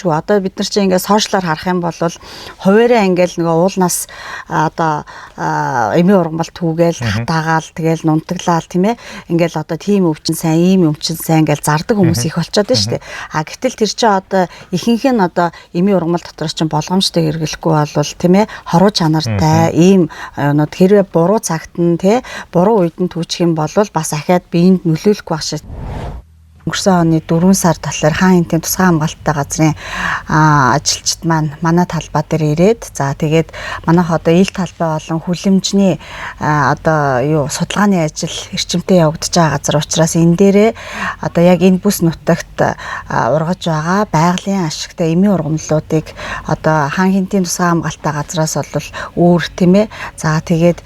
Одоо бид нар чинь ингээд сошиалар харах юм бол хуваараа ингээд нөгөө уулнаас одоо эмийн ургамал түүгээл хатаагаал тэгэл нунтаглаал тийм ээ ингээд одоо тийм өвчин сайн ийм өвчин сайн гэж зардаг хүмүүс их болчиход байна шүү дээ. А гэтэл тэр чинь одоо ихэнх нь одоо эмийн ургамал дотор чинь болгоомжтой хэрэглэхгүй бол тийм ээ хоруу чанартай ийм юмуд хэрвээ буруу цагт нь тий буруу үед нь түүчих юм бол бас ахаад биеинд нөлөөлөх байх шиг. Өнгөрсөн оны 4 сард болохоор хаан хинтийн тусгай хамгаалалттай газрын ажилчид маань манай талбай дээр ирээд за тэгээд манайх одоо ил талбай болон хүлэмжний одоо судалгааны ажил эрчимтэй явагдаж байгаа газар учраас энэ дээрээ одоо яг энэ бүс нутагт ургаж байгаа байгалийн ашигтай эмийн ургамлуудыг одоо хаан хинтийн тусгай хамгаалалттай газраас бол үүр тийм ээ за тэгээд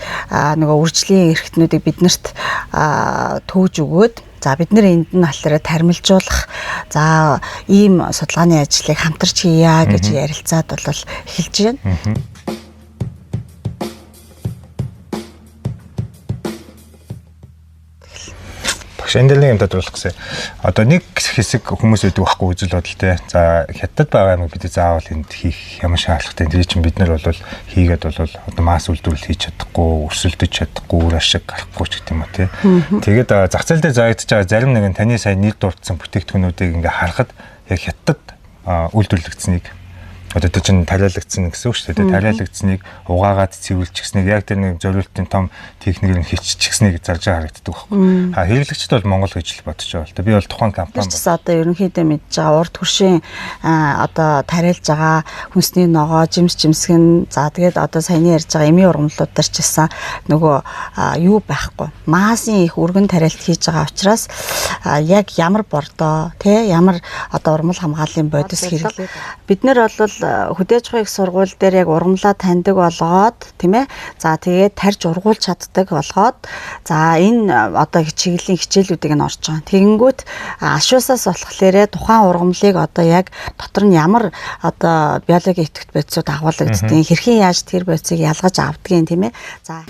нөгөө үржлийн эрхтнүүдийг биднэрт төвж өгөөд за бид нэр энд нь болохоор тармилжуулах за ийм судалгааны ажлыг хамтарч хийя гэж ярилцаад бол эхэлж байна. Энд нэг юм тодруулах гэсэн. Одоо нэг хэсэг хүмүүс өгдөг байхгүй үзэл бодолтой. За хятад байгаа юм бид заавал энд хийх ямар шаардлагатай. Тэр чинь бид нар бол хийгээд бол одоо масс үйлдвэрлэл хийж чадахгүй, өрсөлдөж чадахгүй, үр ашиг гарахгүй ч гэх юм уу тий. Тэгээд зах зээл дээр заагдаж байгаа зарим нэгэн таны сайн нэр дурдсан бүтээгдэхүүнүүдийг ингээ харахад яг хятад үйлдвэрлэгдсэнийг одоо тэр чинь тариалагдсан гэсэн үг шүү дээ. Тариалагдсныг угаагаад цэвэрлчихсэнийг яг тэр нэг зориултын том техникээр хийчихсэнийг зарж харагддаг байхгүй. Хэрэглэгчд бол Монгол гэж л бодож байгаа л да. Би бол тухайн компани одоо ерөнхийдөө мэдж байгаа урд хөршийн одоо тариалж байгаа хүнсний ногоо, жимс жимсгэн за тэгээд одоо саяны ярьж байгаа эмийн ургамлуудаар ч гэсэн нөгөө юу байхгүй. Маасын их өргөн тариалт хийж байгаа учраас яг ямар бордоо тий ямар одоо ургамал хамгааллын бодис хэрэглээ. Бид нэр бол хөдөөж их сургууль дээр яг ургамлаа таньдаг болгоод тийм ээ. За тэгээд тарьж ургуулж чаддаг болгоод за энэ одоо чиглэлийн хичээлүүдийг нь орж байгаа. Тэгэнгүүт ашуусаас болохлээрээ тухайн ургамлыг одоо яг дотор нь ямар одоо биологийн идэвхт бодисууд агуулгадгийг хэрхэн яаж тэр бодисыг ялгаж авдгийг тийм ээ. За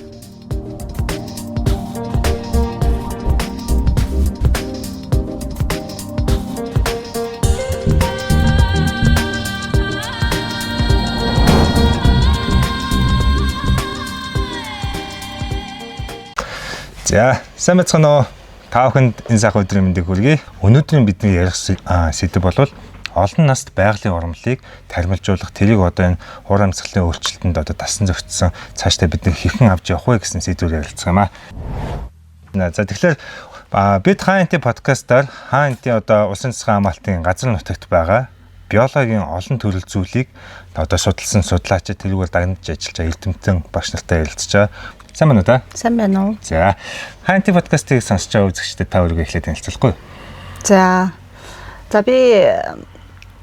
За, сайн байцгаана уу? Та бүхэнд энэ сайхан өдрийн мэндийг хүргэе. Өнөөдрийн бидний ярих сэдэв бол олон наст байгалийн ургамлыг тармилжуулах тэрийг одоо энэ уур амьсгалын өөрчлөлтөнд одоо дасан зохицсон цаашдаа бид хэрхэн авч явах вэ гэсэн сэдвээр ярилцах юм аа. За тэгэхээр бид хаан хинтийн подкастаар хаан хинтийн одоо улсын засгийн хамгаалтын газар нутагт байгаа биологийн олон төрөл зүйлийг одоо судалсан судлаачид тэрүүгээр дагнаж ажиллаж байгаа эрдэмтэн багш нартай ярилцж байгаа. Сайн байна уу та? Сайн байна уу? За. Хаан хинтийн подкастыг сонсч байгаа үзэгчдэд та өөрийгөө эхлээд танилцуулахгүй. За би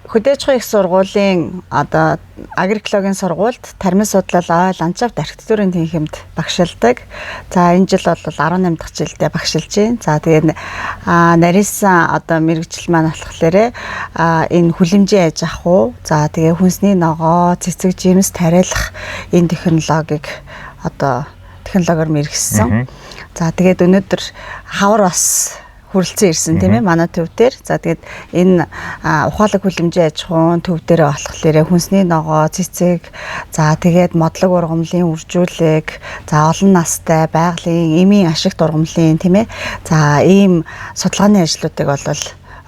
хөдөөж их сургуулийн одоо агрикологийн сургуульд тармин судлал ландшафт архитектурын тэнхимд багшилдаг. За энэ жил бол 18 дахь жилдээ багшилж байна. За тэгээд нарийнсан одоо мэргэжил маань болохоор энэ хүлэмжийн аж ахуй, за тэгээд хүнсний ногоо, цэцэг жимс тариалах энэ технологиг одоо технологиор мэргэжсэн. За тэгээд өнөөдөр хавар бас хүрэлцэн ирсэн тийм ээ манай төв дээр. За тэгээд энэ ухаалаг хүлэмжийн аж ахуйн төв дээр болохоор хүнсний ногоо, цэцэг, за тэгээд модлог ургамлын үржүүлэг, за олон настай байгалийн эмийн ашигт ургамлын тийм ээ. За ийм судалгааны ажлуудыг бол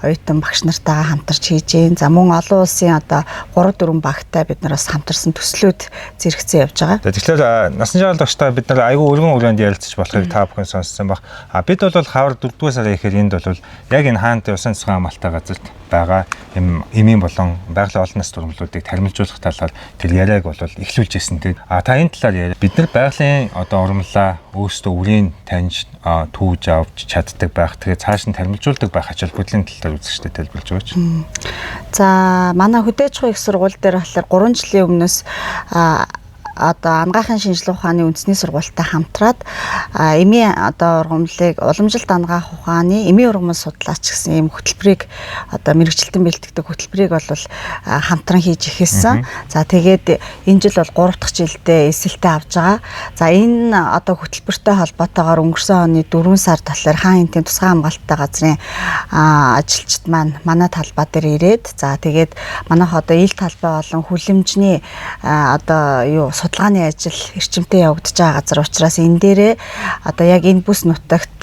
оюутан багш нартайгаа хамтарч хийж гин. За мөн олон улсын одоо 3-4 багтай бид нар бас хамтарсан төслүүд зэрэгцээ явж байгаа. Тэгэхээр насан туршид багштай бид нар айгүй өргөн өрөөнд ярилцаж болохыг та бүхэн сонссон баг. Бид бол хавар 4-р сарын ихээр энд бол яг энэ хаант улсын засгийн хамгаалалттай газарт байгаа эмийн болон байгалийн олон нас турмлуудыг тармилжуулах талаар тэр яриаг бол эхлүүлж ирсэн. Тэгээд та энэ талаар яриа. Бид нар байгалийн одоо ургамлаа өөрсдөө үрийн таньж түүж авч чаддаг байх. Тэгээд цааш нь тармилжуулдаг байх ач холбогдлын талаар үзэгчдэд тайлбарлаж өгөөч. За манай хөдөөж их сургууль дээр болохоор 3 жилийн өмнөөс одоо анагаахын шинжилгээ ухааны үндэсний сургуультай хамтраад эмийн одоо ургамлыг уламжилт анагаах ухааны эмийн ургамал судлаач гэсэн ийм хөтөлбөрийг одоо мэрэгчлэлтэн бэлтгэдэг хөтөлбөрийг бол хамтран хийж эхэлсэн. За тэгээд энэ жил бол 3 дахь жилдээ эсэлтээ авж байгаа. За энэ одоо хөтөлбөртэй холбоотойгоор өнгөрсөн оны 4 сард болохоор хаан хинтийн тусгай хамгаалалттай газрын ажилчид маань манай талбай дээр ирээд за тэгээд манайх одоо ил талбай болон хүлэмжний одоо юу судалгааны ажил эрчимтэй явагдаж байгаа газар учраас энэ дээрээ одоо яг энэ бүс нутагт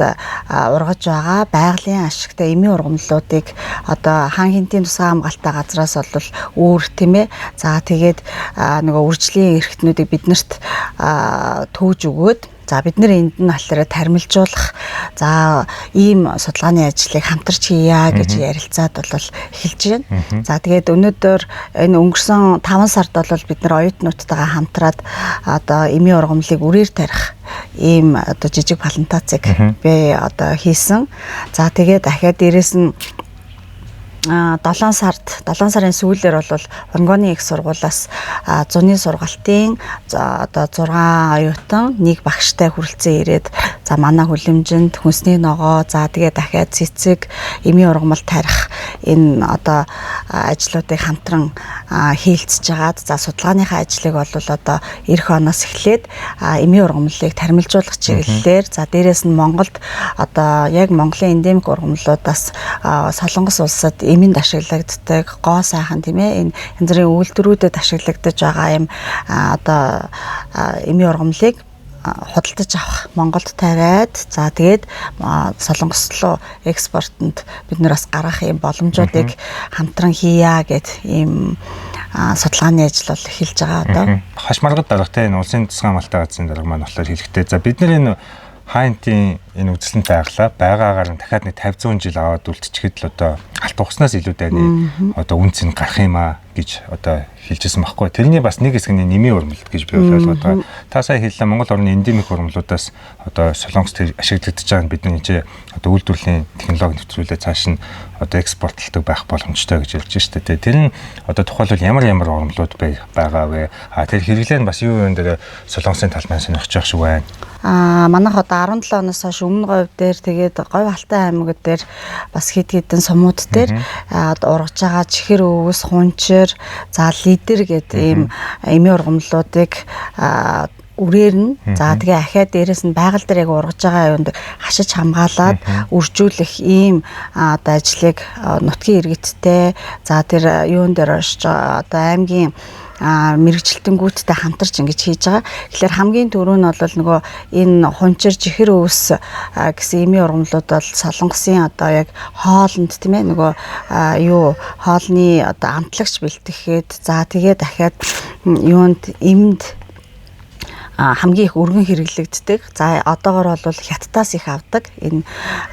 ургаж байгаа байгалийн ашигтай эмийн ургамлуудыг одоо хаан хинтийн тусгай хамгаалалттай газраас бол үүр тийм ээ. За тэгээд нөгөө үржлийн эрхтнүүдийг биднэрт төөж өгөөд за бид нэр энд нь болохоор тармилжуулах за ийм судалгааны ажлыг хамтарч хийя гэж ярилцаад бол эхэлж байна. За тэгээд өнөөдөр энэ өнгөрсөн 5 сард бол бид нар оюутнуудтайгаа хамтраад одоо эмийн ургамлыг үрээр тарих ийм одоо жижиг плантацыг би одоо хийсэн. За тэгээд дахиад дээрэс нь 7 сарын сүүлээр бол Оронгоны их сургуулиас зуны сургалтын одоо 6 оюутан нэг багштай хүрэлцэн ирээд за манай хүлэмжинд хүнсний ногоо за тэгээд дахиад цэцэг эмийн ургамал тарих энэ одоо ажлуудыг хамтран хийлцэж агаад за судалгааныхаа ажлыг бол одоо эх оноос эхлээд эмийн ургамлыг тармилжуулах чиглэлээр за дээрэс нь Монголд одоо яг Монголын эндемик ургамлуудаас Солонгос улсад эмэнд ашиглагддаг гоо сайхан тийм ээ энэ янз бүрийн үйлдвэрүүдэд ашиглагдаж байгаа юм одоо эмийн ургамлыг худалдаж авах Монголд тавиад за тэгээд Солонгос руу экспортод бид нар бас гаргах юм боломжуудыг хамтран хийя гэд ийм судалгааны ажил бол эхэлж байгаа одоо. Хашмаргад дарга те энэ улсын тусгай хамгаалалттай газрын дарга маань болохоор хэлэхдээ за бид нар энэ хаантын энэ үзэсгэлэнт байгаагаар нь дахиад нэг 50-100 жил аваад үлдчихэд л одоо алт ухснаас илүү дайны одоо үнц нь гарах юм аа гэж одоо хэлжсэн байхгүй. Тэрний бас нэг хэсэг нь нэмийн ургамлт гэж би ойлгоод байгаа. Та сая хэллээ Монгол орны эндемик ургамлуудаас одоо Солонгост ашиглагдаж байгаа нь бидний энэ одоо үйлдвэрлэлийн технологи нэвтрүүлээ цааш нь одоо экспортлдог байх боломжтой гэж хэлж штэ. Тэр нь одоо тухайлбал ямар ургамлууд байгаа вэ? Тэр хэрэглээ нь бас юу юм дээр Солонгосын талбай сонирхож явах шиг байна. Манайх одоо 17 оноос хойш өмнө говь дээр тэгээд говь Алтай аймаг дээр бас хэд хэдэн сумууд дээр ургаж байгаа чихэр өвс хунчир за лидер гэдэг ийм эмийн ургамлуудыг үрээр нь за тэгээ ахаад дээрэс нь байгаль дээр яг ургаж байгаа юунд хашиж хамгаалаад үржүүлэх ийм одоо ажлыг нутгийн иргэдтэй за тэр юун дээр одоо аймгийн мэрэгчлэлтэнгүүттэй хамтарч ингэж хийж байгаа. Тэгэхээр хамгийн түрүү нь бол нөгөө энэ хунчир чихэр өвс гэсэн эмийн ургамлууд бол Солонгосын одоо яг хоолнд тийм ээ нөгөө хоолны одоо амтлагч бэлтгэхэд за тэгээ дахиад юунд эмд хамгийн их өргөн хэрэглэгддэг. За одоогор бол хятадаас их авдаг энэ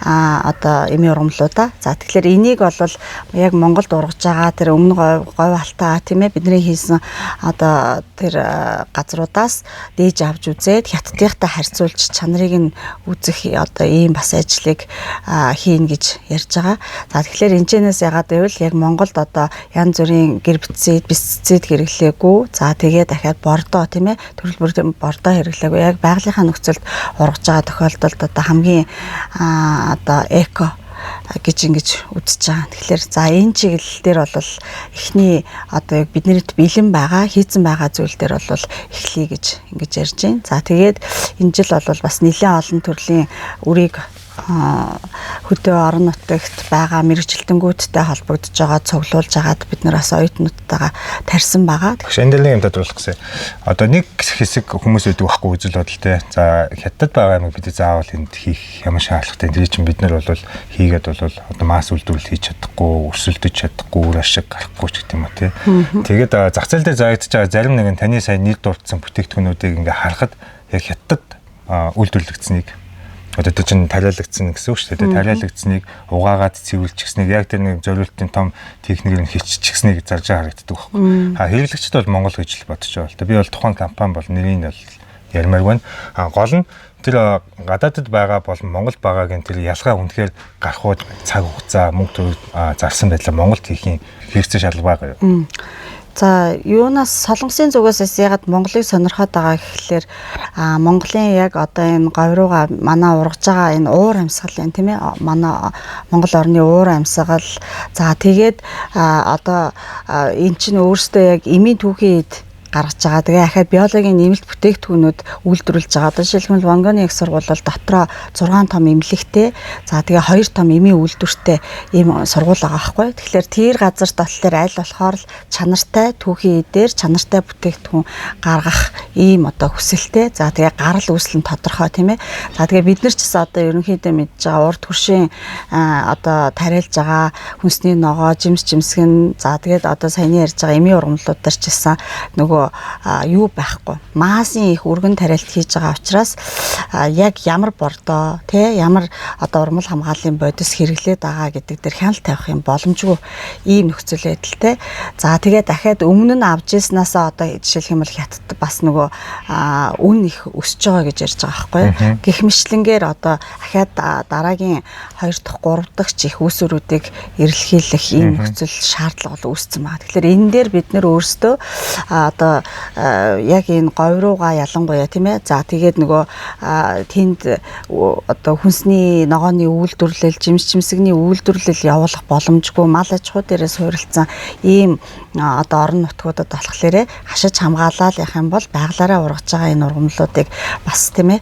одоо эмийн ургамлуудаа. За тэгэхээр энийг бол яг Монголд ургаж байгаа тэр өмнө говь Алтай тийм ээ бидний хийсэн одоо тэр газруудаас дээж авч үзээд хятадынхтай харьцуулж чанарыг нь үзэх одоо ийм бас ажлыг хийн гэж ярьж байгаа. За тэгэхээр энэчнээс ягаад гэвэл яг Монголд одоо янз бүрийн гербицид, пестицид хэрэглээгүй. За тэгээ дахиад бордоо тийм ээ төрөл бүрийн бордоо хэрэглээгүй яг байгалийнхаа нөхцөлд ургаж байгаа тохиолдолд одоо хамгийн одоо эко гэж ингэж үзэж байгаа. Тэгэхээр за энэ чиглэл дээр бол эхний одоо яг биднэрт бэлэн байгаа, хийцэн байгаа зүйл дээр бол эхлэе гэж ингэж ярьж байна. За тэгээд энэ жил бол бас нэлээд олон төрлийн үрийг хөдөө орон нутагт байгаа мэрэгчлэлтэнгүүдтэй холбогдож байгаа цуглуулж агаад бид нар бас оюутнуудтайгаа тарьсан байгаа. Тэгэхээр энэ дээр нэг юм тодруулах гэсэн. Одоо нэг хэсэг хүмүүс өгдөг байхгүй үзэл бодол те. За хятад байгаа юм бид заавал энд хийх ямар шаардлагатай. Тэр чинь бид нар бол хийгээд бол одоо масс үйлдвэрлэл хийж чадахгүй, өрсөлдөж чадахгүй, үр ашиг гарахгүй ч гэдэг юм уу те. Тэгээд зах зээл дээр заагдаж байгаа зарим нэгэн таны сайн нийт дурдсан бүтээгдэхүүнүүдийг ингээ харахад яг хятад үйлдвэрлэгдсэнийг одоо тэр чинь тариалагдсан гэсэн үг шүү дээ. Тариалагдсныг угаагаад цэвэрлчихсэнийг яг тэр нэг зориултын том техникээр хийчихсэнийг зарж харагддаг байхгүй. Хэрэглэгчд бол Монгол гэж л бодож байгаа л да. Би бол тухайн компани бол нэрийг бол ярмаар байна. Гол нь тэр гадаадд байгаа болон Монголд байгаагийн тэр ялгаа үнэхээр гарахуд цаг хугацаа мөнгө төгрөг зарсан байдлаа Монголд хийхийн хэрэгцээ шалгал байгаа юу? За юунаас солонгосын зүгээс ягаад Монголыг сонирхоод байгаа гэхэлэр Монголын яг одоо энэ говьрууга манай ургаж байгаа энэ уур амьсгал юм тийм ээ манай Монгол орны уур амьсгал за тэгээд одоо эн чинь өөрөөсөө яг эмийн түүхийн гаргаж байгаа. Тэгээ ахаа биологийн нэмэлт бүтээгдэхүүнүүд үйлдвэрлэж байгаа. Одоо жишээлбэл Вонгоны их сургууль бол дотроо 6 том эмнэлэгтэй. За тэгээ 2 том эмийн үйлдвэртэй ийм сургууль байгаа байхгүй. Тэгэхээр тэр газар дотлоор аль болохоор л чанартай түүхийн дээр чанартай бүтээгдэхүүн гаргах ийм одоо хүсэлтэй. За тэгээ гарал үүсэл нь тодорхой тийм ээ. За тэгээ бид нар ч гэсэн одоо ерөнхийдөө мэдж байгаа урд хөршийн одоо тариалж байгаа хүнсний ногоо, жимсгэн. За тэгээд одоо саяны ярьж байгаа эмийн ургамлуудаар ч гэсэн нөгөө юу байхгүй маасын их өргөн тариалт хийж байгаа учраас яг ямар бордоо тий ямар одоо урмал хамгааллын бодис хэрэглээд байгаа гэдэг дээр хяналт тавих юм боломжгүй ийм нөхцөл байдалтай. За тэгээд дахиад өмнө нь авж ирснаасаа одоо жишээлх юм бол хятад бас нөгөө үн их өсөж байгаа гэж ярьж байгаа байхгүй. Гэх мэтлэнгээр одоо дахиад дараагийн 2 дахь 3 дахь ч их үүсвэрүүдийг эрэлхийлэх ийм нөхцөл шаардлага үүссэн байна. Тэгэхээр энэ дээр бид нэр өөрсдөө одоо яг энэ говьрууга ялангуяа тийм ээ. За тэгээд нөгөө тэнд одоо хүнсний ногооны үйлдвэрлэл, жимсгний үйлдвэрлэл явуулах боломжгүй мал аж ахуй дээрээ суурилсан ийм одоо орон нутгуудад болохоор хашиж хамгаалаад явах юм бол байгалаараа ургаж байгаа энэ ургамлуудыг бас тийм ээ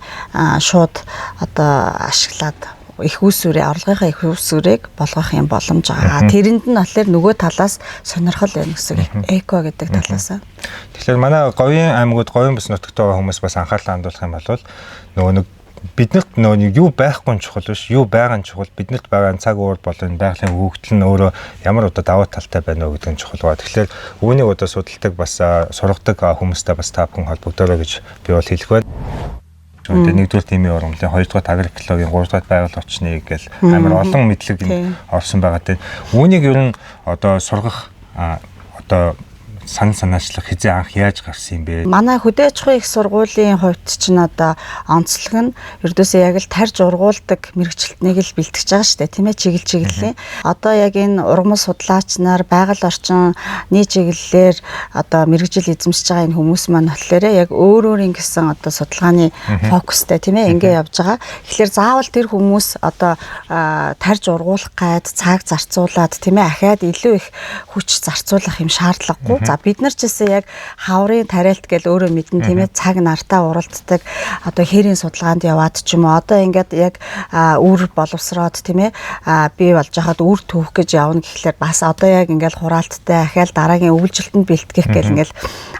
шууд одоо ашиглаад их усүрээ орлогынхаа их усүрийг болгох юм боломж байгаа. Тэрэнд нь болохоор нөгөө талаас сонирхол байна гэсэн эко гэдэг талаас. Тэгэхээр манай говийн аймагуд говийн бүс нутагт байгаа хүмүүс бас анхаарлаа хандуулах юм бол нөгөө нэг биднэрт нөгөө юу байхгүй чухал биш, юу байгаа нь чухал. Биднэрт байгаа цаг уур болон байгалийн хөгжил нь өөрөө ямар одоо давуу талтай байна вэ гэдэг нь чухал байна. Тэгэхээр үүнийг одоо судалдаг бас сургадаг хүмүүстэй бас та бүхэн холбогдороо гэж би бол хэлэх байна. Тэгээд нэгдүгээр тимийн ургамлын, хоёрдугаар агрикологийн, гуравдугаар байгаль орчны гэл амар олон мэдлэг орсон байгаа. Үүнийг ер нь одоо сургах одоо санаачлах хизээ анх яаж гарсан юм бэ? Манай хөдөө аж ахуйн их сургуулийн хувьд чинь одоо онцлог нь ердөөсөө яг л тарж ургуулдаг мэрэгчлэлтнийг л бэлтгэж байгаа шүү дээ, тийм ээ, чиглэлийн. Одоо яг энэ ургамал судлаач нар байгаль орчны чиглэлээр одоо мэрэгжил эзэмшиж байгаа энэ хүмүүс маань болохоор яг өөр ингэсэн одоо судалгааны фокустай, тийм ээ, ингэ явж байгаа. Тэгэхээр заавал тэр хүмүүс одоо тарж ургуулах гайд цаг зарцуулаад, тийм ээ, ахаад илүү их хүч зарцуулах юм шаардлагагүй. За бид нар ч гэсэн яг хаврын тариалт гэж өөрөө мэднэ, тийм ээ, цаг нартаа уралддаг одоо хэрийн судалгаанд яваад ч юм уу одоо ингээд яг үр боловсроод, тийм ээ, бий болж хахад үр түүх гэж явна гэхлээр бас одоо яг ингээд хураалттай ахаал дараагийн өвлжилтэнд бэлтгэх гэл ингээд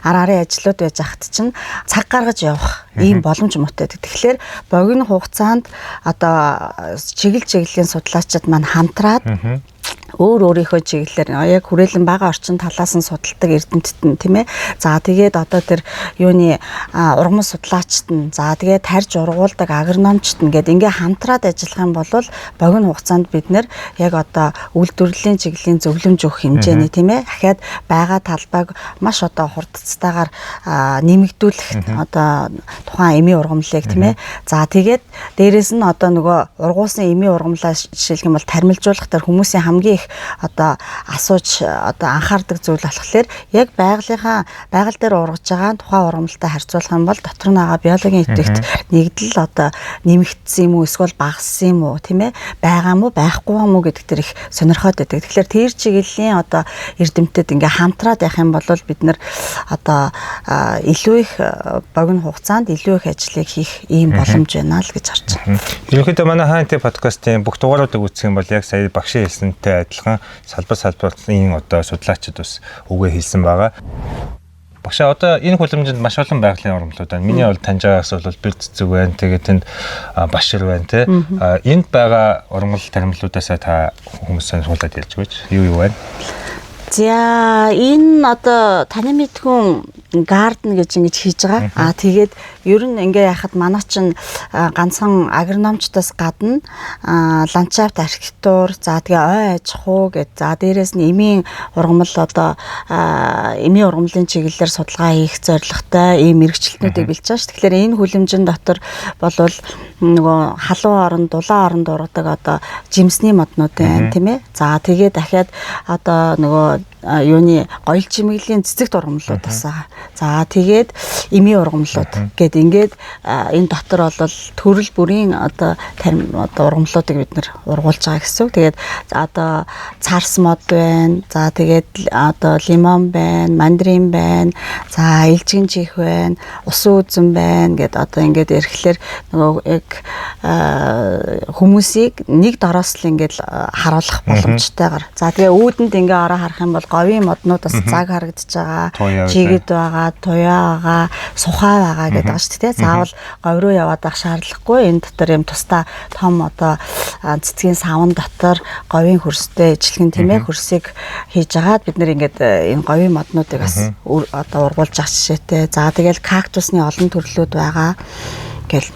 арын ажлууд байж хахад чинь цаг гаргаж явах ийм боломж муутай. Тэгэхээр богино хугацаанд одоо чиглэлийн судлаачид маань хамтраад өөрийнхөө чиглэлээр яг хүрээлэн бага орчин талаас нь судалдаг эрдэмтэд нь, тийм ээ. За тэгээд одоо тэр юуны ургамал судлаачид нь, за тэгээд тарж ургуулдаг агрономчд нь гээд ингээ хамтраад ажиллах юм бол богино хугацаанд бид нэр яг одоо үйлдвэрлэлийн чиглэлийн зөвлөмж өгөх хэмжээний, тийм ээ, дахиад байгаа талбайг маш одоо хурдцтайгаар нэмэгдүүлэх одоо тухайн эмийн ургамлыг, тийм ээ. За тэгээд дээрэс нь одоо нөгөө ургуулсан эмийн ургамлаа жишээлх юм бол тармилжуулах тэр хүмүүсийн хамгийн их одоо асууж одоо анхаардаг зүйл болохоор яг байгаль дээр ургаж байгаа тухайн ургамалтай харьцуулах юм бол дотор нь байгаа биологийн идэвхт нэгдэл одоо нэмэгдсэн юм уу эсвэл багассан юм уу, тийм ээ, байгаа юм уу байхгүй юм уу гэдэг тэр их сонирхоод байдаг. Тэгэхээр тэр чиглэлийн одоо эрдэмтэд ингээ хамтраад явах юм бол бид нар одоо илүү их богино хугацаанд илүү их ажлыг хийх ийм боломж байна л гэж харж байна. Ерөнхийдөө манай хаантай подкастын бүх дугааруудыг үзэх юм бол яг сая багшийн хэлсэнтэй адилхан салбарын одоо судлаачид бас үгээ хэлсэн байгаа. Багшаа одоо энэ хүлэмжинд маш олон байгалийн ургамлууд байна. Миний бол таньж байгаагаас бол бэлд цэцэг байна. Тэгээд тэнд башир байна те. Энд байгаа ургамал таримлуудаас та хүмүүс сонирхуулаад ярьж өгөөч. Юу байна? За энэ одоо таны мэдхүн гарден гэж ингэж хийж байгаа. Тэгээд ер нь ингээ яхад манай чинь ганцхан агрономчтоос гадна ландшафт архитектур, за тэгээ ой аж ахуй гэж, за дээрэс нь эмийн ургамал одоо эмийн ургамлын чиглэлээр судалгаа хийх зорилготой ийм мэрэгчлэлтнүүдийг бэлж байгаа ш. Тэгэхээр энэ хүлэмжийн дотор болвол нөгөө халуун орон, дулаан оронд ургадаг одоо жимсний моднууд байна, тийм ээ. За тэгээ дахиад одоо нөгөө юуны гоёл чимэглэлийн цэцэгт ургамлууд бас байгаа. За тэгээд эми ургамлууд гэд ингээд энэ дотор бол төрөл бүрийн одоо ургамлуудыг бид нэр ургуулж байгаа гэсэн үг. Тэгээд одоо царс мод байна. За тэгээд одоо лимон байна, мандарин байна. За элжигэн чих байна, усан үзэн байна гэд одоо ингээд ирэхлээр нөгөө яг хүмүүсийг нэг дороос л ингээд харуулах боломжтойгоор. За тэгээ үүдэнд ингээ ороо харах юм бол говийн моднууд бас цаг харагдаж байгаа. Жигэд байгаа, туяа байгаа, сухаа байгаа гэдэг байгаа шүү дээ. Заавал говь руу яваад ах шаардлагагүй. Энэ дотор юм тусдаа том одоо цэцгийн савн дотор говийн хөрстэй ижлэгэн тийм ээ хөрсийг хийж агаад бид нэр ингээд энэ говийн моднуудыг бас одоо ургуулж ах жишээтэй. За тэгэл кактусны олон төрлүүд байгаа гэл.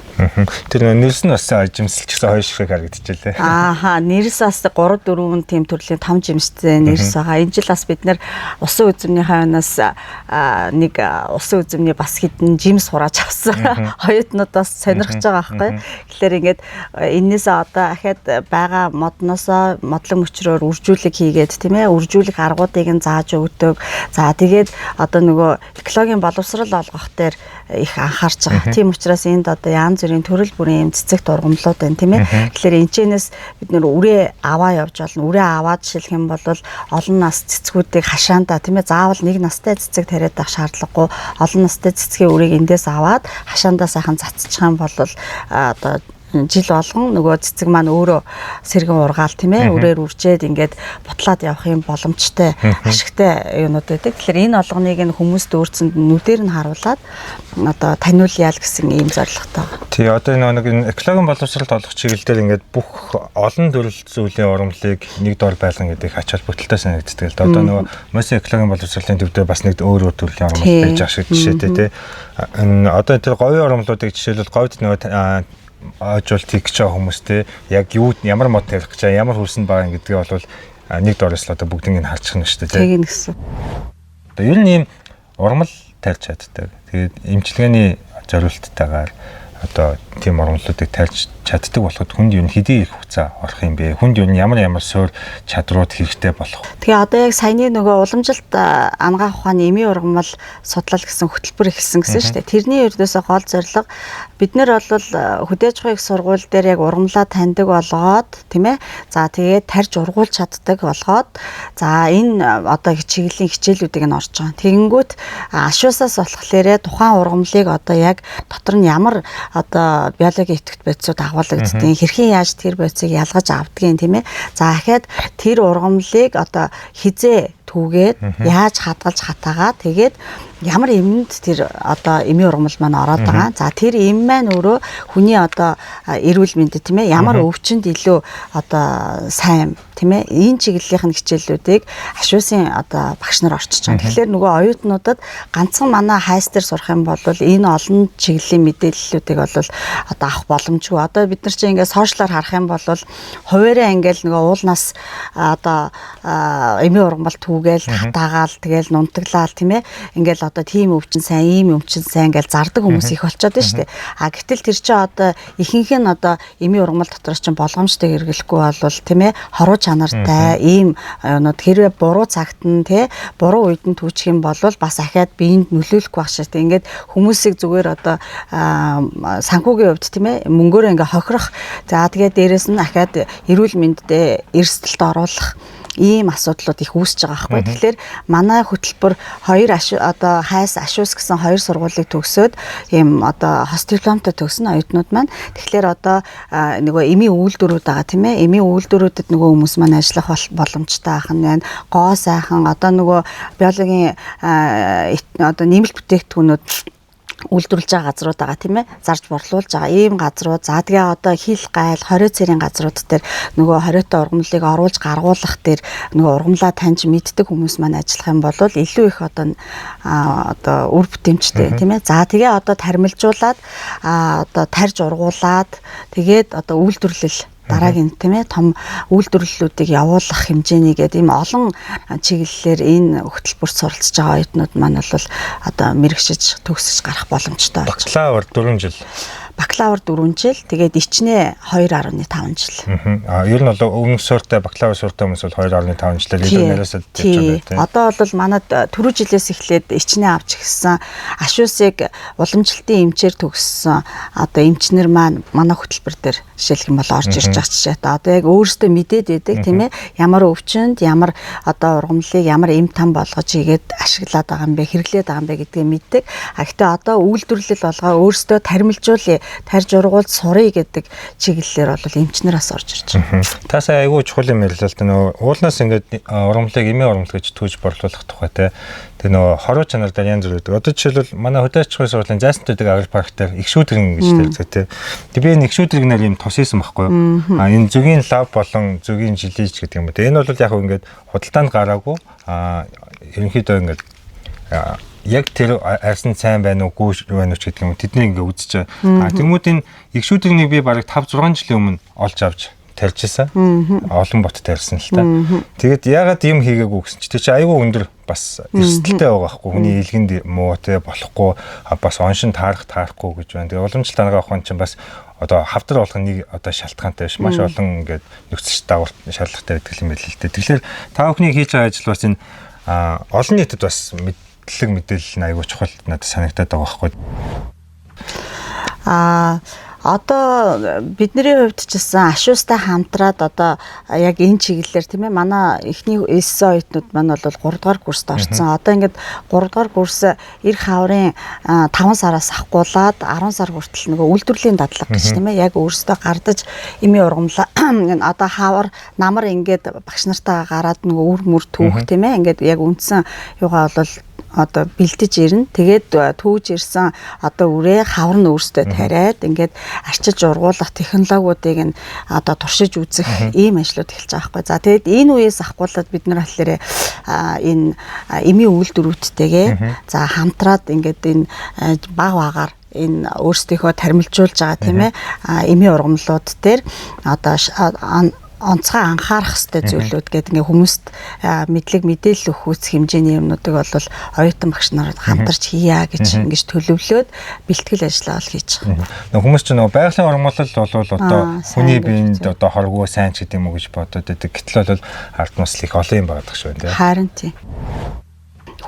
Тэр нэрс нь бас жимсэлчихсэн хоёр шиг харагдчихлээ. Ааха, нэрс бас 3 4 тийм төрлийн том жимстэй нэрс байгаа. Энэ жил бас бид нэр усан үзэмний хавнаас нэг усан үзэмний бас хідэн жимс хурааж авсан. Хоёртнууд бас сонирхож байгаа байхгүй. Тэгэхээр ингээд энээсээ одоо ахаад байгаа модноосоо модлог мөчрөөр үржүүлэг хийгээд тийм ээ үржүүлэх аргуудыг нь зааж өгдөг. За тэгээд одоо нөгөө экологийн боловсрал олгох дээр их анхаарч байгаа. Тийм учраас энд одоо янз бүрийн төрөл бүрийн цэцэгт ургамлууд байна тийм ээ. Тэгэхээр энэчнээс бид нөр үрээ аваа явж болно. Үрээ аваад жишээлх юм бол олон нас цэцгүүдийг хашаандаа тийм ээ заавал нэг настай цэцэг тариад авах шаардлагагүй. Олон настай цэцгийн үрийг эндээс аваад хашаандаа сайхан цацчих юм бол одоо жил болгон нөгөө цэцэг маань өөрөө сэргэн ургаал тийм ээ үрээр үржээд ингээд бутлаад явах юм боломжтой ашигтай юмнууд байдаг. Тэгэхээр энэ олгоныг нь хүмүүст өөрсөнд нүдээр нь харуулад одоо таниулъя л гэсэн ийм зорилготой. Тий одоо энэ экологийн боловсролд олох чиглэлээр ингээд бүх олон төрөл зүйлийн ургамлыг нэг дор байлган гэдэг ач холбогдолтой санагддаг л да. Одоо нөгөө мөс экологийн боловсролын төвдөө бас нэг өөр төрлийн ургамл байж ах шиг жишээтэй тий. Одоо тэр говийн ургамлуудыг жишээлбэл говьд нөгөө ажуулт хийх гэж байгаа хүмүүстэй яг юу ямар мод тавих гэж ямар хөрсөнд байгаа гэдгээ бол нэг дороос л одоо бүгдийг нь харчих нь шүү дээ. Тийм гэсэн. Одоо ер нь ийм ургамал тайлж чаддаг. Тэгээд эмчилгээний зорилттайгаар одоо тийм ургамлуудыг тайлж чаддаг болоход хүнд юу хэдий их хугацаа орох юм бэ? Хүнд юу ямар суур чадрууд хэрэгтэй болох вэ? Тэгээ одоо яг саяны нөгөө уламжилт ангаах ухааны эми ургамал судлал гэсэн хөтөлбөр эхэлсэн гэсэн шүү дээ. Тэрний ердөөсөө гол зорилго бид нэр бол хөдөөж байгаа их сургууль дээр яг ургамлаа таньдаг болгоод тийм ээ. За тэгээд тарьж ургуулж чаддаг болгоод за энэ одоо чиглэлийн хичээлүүдийг нь орж байгаа. Тэгэнгүүт ашуусаас болохоор тухайн ургамлыг одоо яг дотор нь ямар одоо биологийн идэвхтэй бодисууд агуулгаддаг. Хэрхэн яаж тэр бодисыг ялгаж авдгийг тийм ээ. За дахиад тэр ургамлыг одоо хизээ түүгээд яаж хадгалж хатаагаа тэгээд ямар эмэнд тэр одоо эми ургамал маань ороод байгаа. За тэр эм маань өөрөө хүний одоо эрүүл мэндэд тийм ээ ямар өвчнөд илүү одоо сайн тийм ээ энэ чиглэлийн хичээлүүдийг ашуусын одоо багш нар орчиж байгаа. Тэгэхээр нөгөө оюутнуудад ганцхан манай хайс дээр сурах юм бол энэ олон чиглэлийн мэдээллүүдийг бол одоо авах боломжгүй. Одоо бид нар чинь ингээд сошиалар харах юм бол хуваараа ингээд нөгөө уулнаас одоо эми ургамал түүгээл хатаагаал тэгэл нунтаглаал тийм ээ ингээл одоо тийм өвчин сайн ийм өвчин сайн гэж зардаг хүмүүс их болчиход байна шүү дээ. А гэтэл тэр чинь одоо ихэнх нь одоо эми ургамал дотор чинь болгоомжтой хэрэглэхгүй бол тийм ээ хоруу чанартай ийм юмуд хэрвээ буруу цагт нь тий буруу үед нь түүчих юм бол бас ахаад биеинд нөлөөлөхгүй байх шиг тийм ингээд хүмүүсийг зүгээр одоо санхүүгийн хувьд тийм ээ мөнгөөрөө ингээ хохирох за тэгээд дээрэс нь ахаад эрүүл мэндэд эрсдэлд оруулах ийм асуудлууд их үүсэж байгаа байхгүй. Тэгэхээр манай хөтөлбөр одоо хайс ашуус гэсэн 2 сургуулийг төгсөөд ийм одоо хост дипломтой төгсөн оюутнууд маань тэгэхээр одоо нөгөө эми үйлдвэрүүд байгаа тийм ээ. Эми үйлдвэрүүдэд нөгөө хүмүүс маань ажиллах боломжтой байх нь байна. Гоо сайхан одоо нөгөө биологийн одоо нэмэлт бүтээгдэхүүнүүд үйлдвэрлэж байгаа газрууд байгаа тийм ээ зарж борлуулж байгаа ийм газрууд за тэгээ одоо хил гайл хорио цэрийн газрууд дээр нөгөө хориотой ургамлыг оруулж гаргуулах дээр нөгөө ургамлаа таньж мэддэг хүмүүс маань ажиллах юм бол илүү их одоо үр бүтээмжтэй тийм ээ за тэгээ одоо тармилжуулаад одоо тарьж ургуулад тэгээд одоо үйлдвэрлэл дараагийн тийм ээ том үйлдвэрлэлүүдийг явуулах хэмжээнігээд ийм олон чиглэлээр энэ хөтөлбөрт суралцж байгаа оюутнууд маань бол одоо мэрэгшиж төгсөж гарах боломжтой болж байна. Багтлаа 4 жил. бакалавр 4 жил, тэгээд ичнээ 2.5 жил. Ер нь бол өмнөх суртаа бакалавр суртаа хүмүүс бол 2.5 жилээр илүү нэрсэл тийм. Одоо бол манад түрүү жилээс эхлээд ичнээ авч гисэн ашуусыг уламжлалтын эмчээр төгссөн одоо эмчнэр маань манай хөтөлбөр дээр жишээлх юм бол орж ирж байгаа жишээтэй. Одоо яг өөрөөсөө мэдээд байдаг тийм ээ. Ямар өвчнөд, ямар одоо ургамлыг ямар эм там болгож игээд ашиглаад байгаа юм бэ, хэрэглээд байгаа юм бэ гэдгийг мэддэг. Гэхдээ одоо үйлдвэрлэл болгоо өөрөөсөө тармилжуулъя, тарж ургуул сурыг гэдэг чиглэлээр бол эмчнэраас орж ирж байгаа. Та сая айгүй чухал юм ярьлаа л да нөгөө уулнаас ингээд ургамлыг эмээ ургамл гэж түүж борлуулах тухай те. Тэгээ нөгөө хоруу чанар дээр янз бүр гэдэг. Одоо жишээлбэл манай хөдөөчхөй сургуулийн Зайсантуудыг агрипарк дээр их шүүдрэн гэж хэлдэг те. Тэгээ би энэ их шүүдрэгнээр юм тус хийсэн байхгүй юу? Энэ зөгийн лаб болон зөгийн жилиж гэдэг юм уу. Энэ бол яг ингээд худалдаанд гараагүй ерөнхийдөө ингээд яг тэр арьсан сайн байна уугүй байна уу гэдэг юм. Тэдний ингээд үзэж байгаа. Тэмүүт энэ их шүүдрэгнийг би бараг 5-6 жилийн өмнө олж авч тарьжсэн. Олон бот тарьсан л та. Тэгээд ягаад юм хийгээгүй гэсэн чи чи айгүй өндөр бас эрсдэлтэй байгаа байхгүй. Хүний илгэнд муу те болохгүй бас оншин таарахгүй гэж байна. Тэгээд уламжлалт ангаа авах нь чинь бас одоо хавдар болох нэг одоо шалтгаантай биш. Маш олон ингээд нөхцөл дагуулт шаардлагатай байдаг юм байл л дээ. Тэгэхээр та бүхний хийж байгаа ажил бас энэ олон нийтэд бас мэдээлэл айгүй чухал надад санагдаад байгаа байхгүй. Одоо бидний хувьд ч гэсэн ашуустай хамтраад одоо яг энэ чиглэлээр тийм ээ манай эхний СС оюутнууд маань бол 3 дугаар курст орсон. Одоо ингээд 3 дугаар курс эх хаврын 5 сараас ахгуулаад 10 сар хүртэл нөгөө үйлдвэрлэлийн дадлага гэж тийм ээ яг өөрсдөө гардаж эмийн ургамлаа одоо хавар намар ингээд багш нартаа гараад нөгөө үр мөр түүх тийм ээ ингээд яг үндсэн юугаа бол одоо бэлдэж ирнэ. Тэгээд түүж ирсэн одоо үрээ хавар нь өөрсдөө тариад ингээд арчиж ургуулах технологиудыг нь одоо туршиж үзэх ийм ажлууд эхэлж байгаа байхгүй. За тэгээд энэ үеэс ахгуулаад бид нар болохоор энэ эмийн үйлдвэрүүдтэйгээ за хамтраад ингээд энэ баг багаар энэ өөрсдийнхөө тармилжуулж байгаа тийм ээ эмийн ургамлууд дээр одоо онцгой анхаарах хэрэгтэй зүйлүүд гэдэг ингээ хүмүүст мэдлэг мэдээлэл өгөх хэмжээний юмнуудыг бол оюутан багш нар хамтарч хийя гэж ингэж төлөвлөөд бэлтгэл ажиллагаа хийж байгаа. Хүмүүс ч нөгөө байгалийн ургамлал бол одоо хүний биед одоо хоргүй сайн ч гэдэг юм уу гэж бодоод байдаг. Гэтэл бол ард нас их олон юм байдаг шүү дээ. Харин тийм.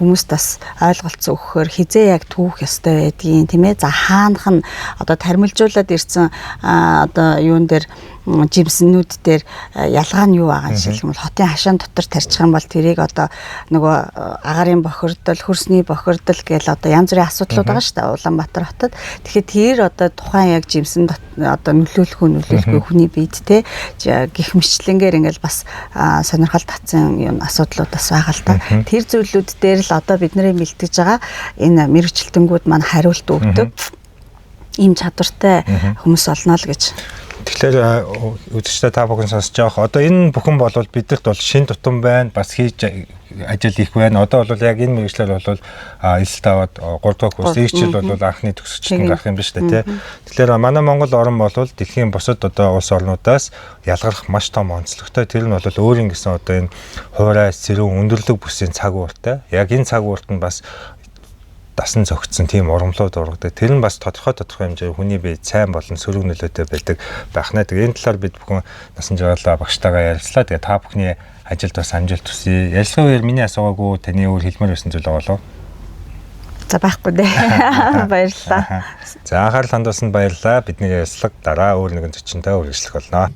Хүмүүст бас ойлголцоо өгөхөөр хизээ яг түүх ёстой байдгийн тийм ээ. За хаанах нь одоо тармилжуулаад ирсэн одоо юун дээр жимснүүд дээр ялгаа нь юу байгаа жишээлх юм бол хотын хашаан дотор тарьчих юм бол тэрийг одоо нөгөө агарын бохирдол, хөрсний бохирдол гээл одоо янз бүрийн асуудлууд байгаа шүү дээ Улаанбаатар хотод. Тэгэхээр тэр одоо тухайн яг жимсэн одоо нөлөөлөхгүй хүний биед те гих мэтлэнгээр ингээл бас сонирхол татсан юм асуудлууд бас байгаа л да. Тэр зүйлүүд дээр л одоо бидний бэлтгэж байгаа энэ мэрэгчлэлтэнгүүд маань хариулт өгдөг ийм чадвартай хүмүүс олно л гэж. Тэгэхээр үзэгчдээ та бүхэн сонсож байгаа. Одоо энэ бүхэн бол бидэрт бол шин тутам байна. Бас хийж ажил их байна. Одоо бол яг энэ мэргэжлэр бол эсэлт аваад 3 дахь курс эгчл бол анхны төгсгчдийн гарах юм биш үү те. Тэгэхээр манай Монгол орн бол дэлхийн бусад одоо улс орнуудаас ялгарх маш том онцлогтой. Тэр нь бол өөрийн гэсэн одоо энэ хуурай сэрүүн өндөрлөг бүсийн цаг ууртай. Яг энэ цаг уурт нь бас дасан зөгцсөн тийм ургамлууд ургадаг. Тэр нь бас тодорхой хэмжээний хүний бие сайн болон сөрөг нөлөөтэй байдаг байхна. Тэгээ энэ талаар бид бүхэн насан жаргалаа багштайгаа ярилцлаа. Тэгээ та бүхний ажилд бас амжилт хүсье. Ярилцлагын үеэр миний асуугаагүй таны өөр хэлмээр байсан зүйл байгаа болов? За байхгүй дээ. Баярлалаа. За анхаарал хандуулсанд баярлалаа. Бидний ярилцлага дараа өөр нэгэн зочинтой үргэлжлэх болно.